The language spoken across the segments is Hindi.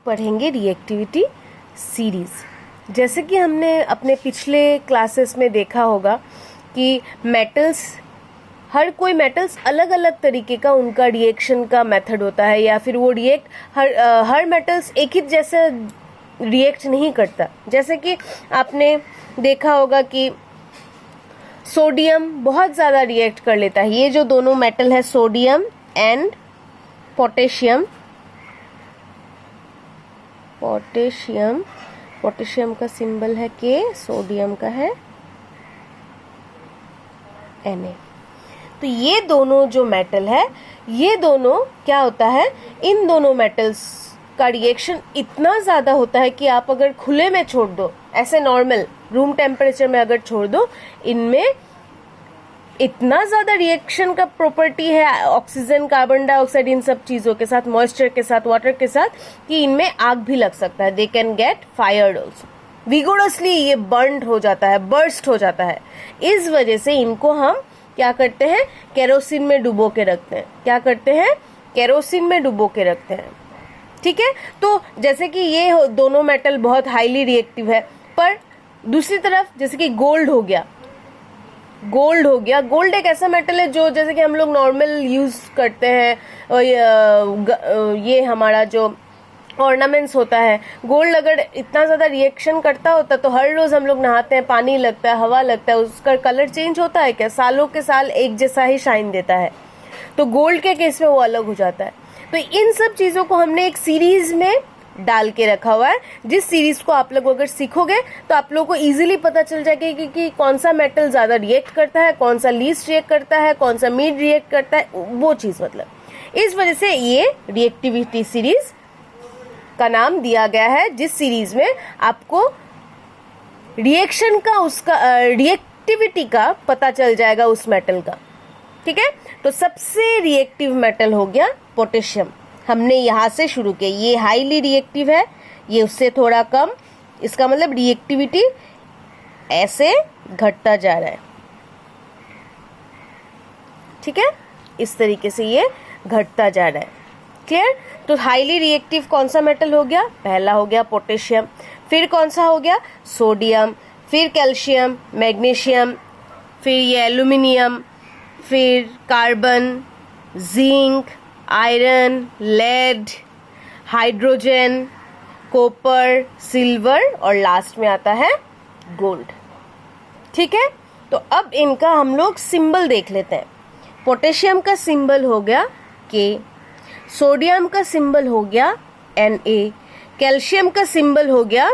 पढ़ेंगे रिएक्टिविटी सीरीज। जैसे कि हमने अपने पिछले क्लासेस में देखा होगा कि मेटल्स, हर कोई मेटल्स अलग अलग तरीके का उनका रिएक्शन का मेथड होता है, या फिर वो हर मेटल्स एक ही जैसे रिएक्ट नहीं करता। जैसे कि आपने देखा होगा कि सोडियम बहुत ज़्यादा रिएक्ट कर लेता है। ये जो दोनों मेटल है सोडियम एंड पोटेशियम, पोटेशियम का सिंबल है के, सोडियम का है Na। तो ये दोनों जो मेटल है, ये दोनों क्या होता है, इन दोनों मेटल्स का रिएक्शन इतना ज़्यादा होता है कि आप अगर खुले में छोड़ दो, ऐसे नॉर्मल रूम टेम्परेचर में अगर छोड़ दो, इनमें इतना ज़्यादा रिएक्शन का प्रॉपर्टी है ऑक्सीजन, कार्बन डाइऑक्साइड, इन सब चीज़ों के साथ, मॉइस्चर के साथ, वाटर के साथ, कि इनमें आग भी लग सकता है। They can get fired also, vigorously ये बर्न हो जाता है, बर्स्ट हो जाता है। इस वजह से इनको हम क्या करते हैं, केरोसिन में डुबो के रखते हैं। क्या करते हैं, केरोसिन में डुबो के रखते हैं। ठीक है, तो जैसे कि ये दोनों मेटल बहुत हाईली रिएक्टिव है, पर दूसरी तरफ जैसे कि गोल्ड हो गया, गोल्ड एक ऐसा मेटल है जो जैसे कि हम लोग नॉर्मल यूज करते हैं, और ये हमारा जो ऑर्नामेंट्स होता है, गोल्ड अगर इतना ज़्यादा रिएक्शन करता होता तो हर रोज़ हम लोग नहाते हैं, पानी लगता है, हवा लगता है, उसका कलर चेंज होता है क्या? सालों के साल एक जैसा ही शाइन देता है। तो गोल्ड के केस में वो अलग हो जाता है। तो इन सब चीज़ों को हमने एक सीरीज में डाल के रखा हुआ है, जिस सीरीज को आप लोग अगर सीखोगे तो आप लोगों को इजीली पता चल जाएगा कि कौन सा मेटल ज़्यादा रिएक्ट करता है, कौन सा लीस्ट रिएक्ट करता है, कौन सा मिड रिएक्ट करता है, वो चीज़। मतलब इस वजह से ये रिएक्टिविटी सीरीज का नाम दिया गया है, जिस सीरीज में आपको रिएक्शन का, उसका रिएक्टिविटी का पता चल जाएगा उस मेटल का। ठीक है, तो सबसे रिएक्टिव मेटल हो गया पोटेशियम। हमने यहां से शुरू किया, ये हाईली रिएक्टिव है, ये उससे थोड़ा कम, इसका मतलब रिएक्टिविटी ऐसे घटता जा रहा है। ठीक है, इस तरीके से ये घटता जा रहा है। क्लियर? तो हाईली रिएक्टिव कौन सा मेटल हो गया? पहला हो गया पोटेशियम, फिर कौन सा हो गया? सोडियम, फिर कैल्शियम, मैग्नीशियम, फिर ये एल्यूमिनियम, फिर carbon, zinc, iron, lead, hydrogen, copper, silver, और लास्ट में आता है गोल्ड। ठीक है, तो अब इनका हम लोग सिंबल देख लेते हैं। पोटेशियम का सिंबल हो गया के, सोडियम का सिंबल हो गया Na, कैल्शियम का सिंबल हो गया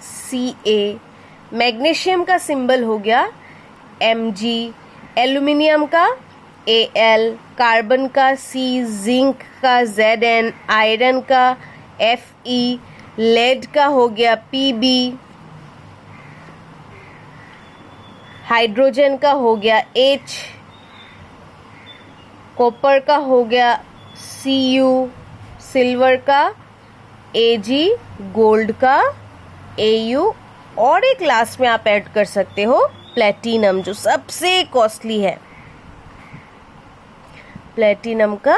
Ca, मैग्नीशियम का सिंबल हो गया Mg, एल्यूमिनियम का Al, कार्बन का C, जिंक का Zn, आयरन का Fe, लेड का हो गया Pb, हाइड्रोजन का हो गया H, कॉपर का हो गया Cu, सिल्वर का Ag, गोल्ड का Au, और एक लास्ट में आप ऐड कर सकते हो प्लेटिनम, जो सबसे कॉस्टली है, प्लेटिनम का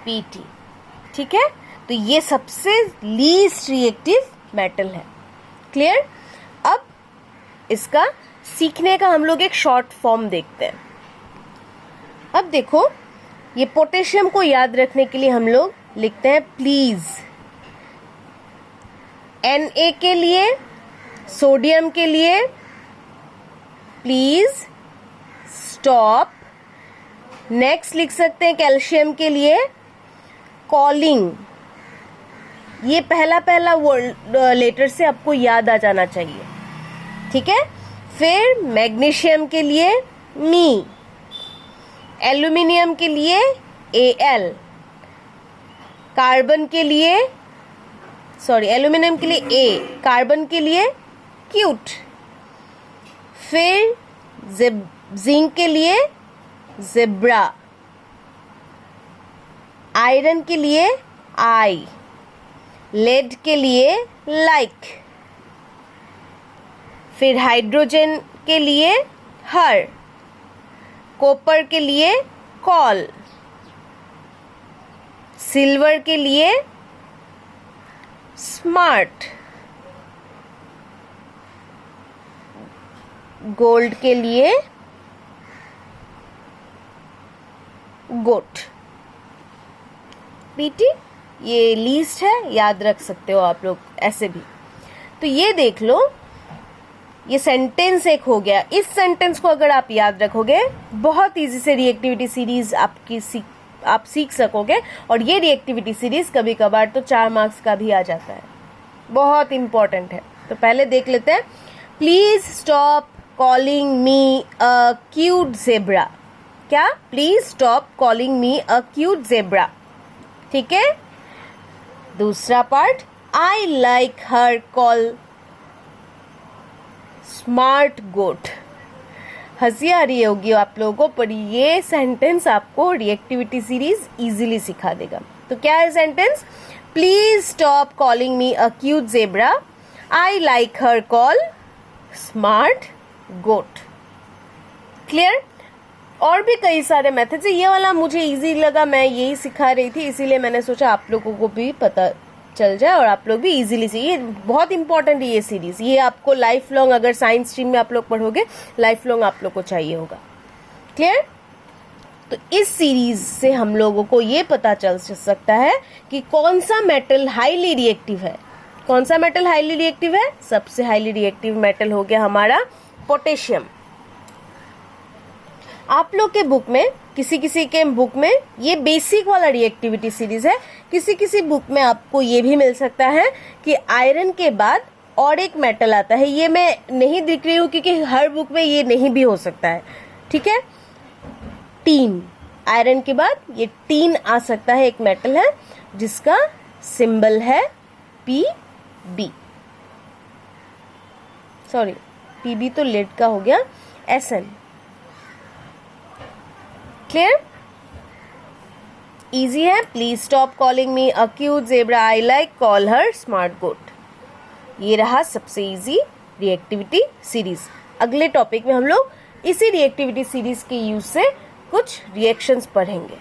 Pt। ठीक है, तो ये सबसे लीस्ट रिएक्टिव मेटल है। क्लियर? अब इसका सीखने का हम लोग एक शॉर्ट फॉर्म देखते हैं। अब देखो, ये पोटेशियम को याद रखने के लिए हम लोग लिखते हैं प्लीज। Na के लिए, सोडियम के लिए प्लीज स्टॉप। नेक्स्ट लिख सकते हैं कैल्शियम के लिए कॉलिंग। ये पहला वर्ड लेटर से आपको याद आ जाना चाहिए। ठीक है, फिर मैग्नीशियम के लिए मी, एल्यूमिनियम के लिए Al, कार्बन के लिए, एल्यूमिनियम के लिए A, कार्बन के लिए क्यूट, फिर जिंक के लिए जेब्रा, आयरन के लिए I, लेड के लिए लाइक, फिर हाइड्रोजन के लिए हर, कॉपर के लिए कॉल, सिल्वर के लिए स्मार्ट, गोल्ड के लिए गोट। पीटी ये लीस्ट है, याद रख सकते हो आप लोग ऐसे भी। तो ये देख लो, ये सेंटेंस एक हो गया। इस सेंटेंस को अगर आप याद रखोगे बहुत इजी से रिएक्टिविटी सीरीज आप सीख सकोगे। और ये रिएक्टिविटी सीरीज कभी कभार तो 4 मार्क्स का भी आ जाता है, बहुत इंपॉर्टेंट है। तो पहले देख लेते हैं। Please stop calling me a cute zebra. क्या? Please stop calling me a cute zebra. ठीक है। दूसरा part, I like her call smart goat. हंसी आ रही होगी आप लोगों को, पर ये सेंटेंस आपको रिएक्टिविटी सीरीज इजीली सिखा देगा। तो क्या है sentence? Please stop calling me a cute zebra, I like her call smart goat. Clear? और भी कई सारे मेथड्स है। ये वाला मुझे इजी लगा, मैं यही सिखा रही थी, इसीलिए मैंने सोचा आप लोगों को भी पता चल जाए और आप लोग भी इजीली से। ये बहुत इंपॉर्टेंट है ये सीरीज, ये आपको लाइफ लॉन्ग, अगर साइंस स्ट्रीम में आप लोग पढ़ोगे, लाइफ लॉन्ग आप लोग को चाहिए होगा। क्लियर? तो इस सीरीज से हम लोगों को ये पता चल सकता है कि कौन सा मेटल हाईली रिएक्टिव है। कौन सा मेटल हाईली रिएक्टिव है? सबसे हाईली रिएक्टिव मेटल हो गया हमारा पोटेशियम। आप लोग के बुक में, किसी किसी के बुक में ये बेसिक वाला रिएक्टिविटी सीरीज है, किसी किसी बुक में आपको ये भी मिल सकता है कि आयरन के बाद और एक मेटल आता है। ये मैं नहीं दिख रही हूँ क्योंकि हर बुक में ये नहीं भी हो सकता है। ठीक है। टीन, आयरन के बाद ये टीन आ सकता है, एक मेटल है जिसका सिंबल है Pb। सॉरी, Pb तो लेड का हो गया, Sn। क्लियर? इजी है। Please stop calling me a cute zebra, I like call her smart goat. ये रहा सबसे इजी रिएक्टिविटी सीरीज। अगले टॉपिक में हम लोग इसी रिएक्टिविटी सीरीज के यूज से कुछ रिएक्शंस पढ़ेंगे।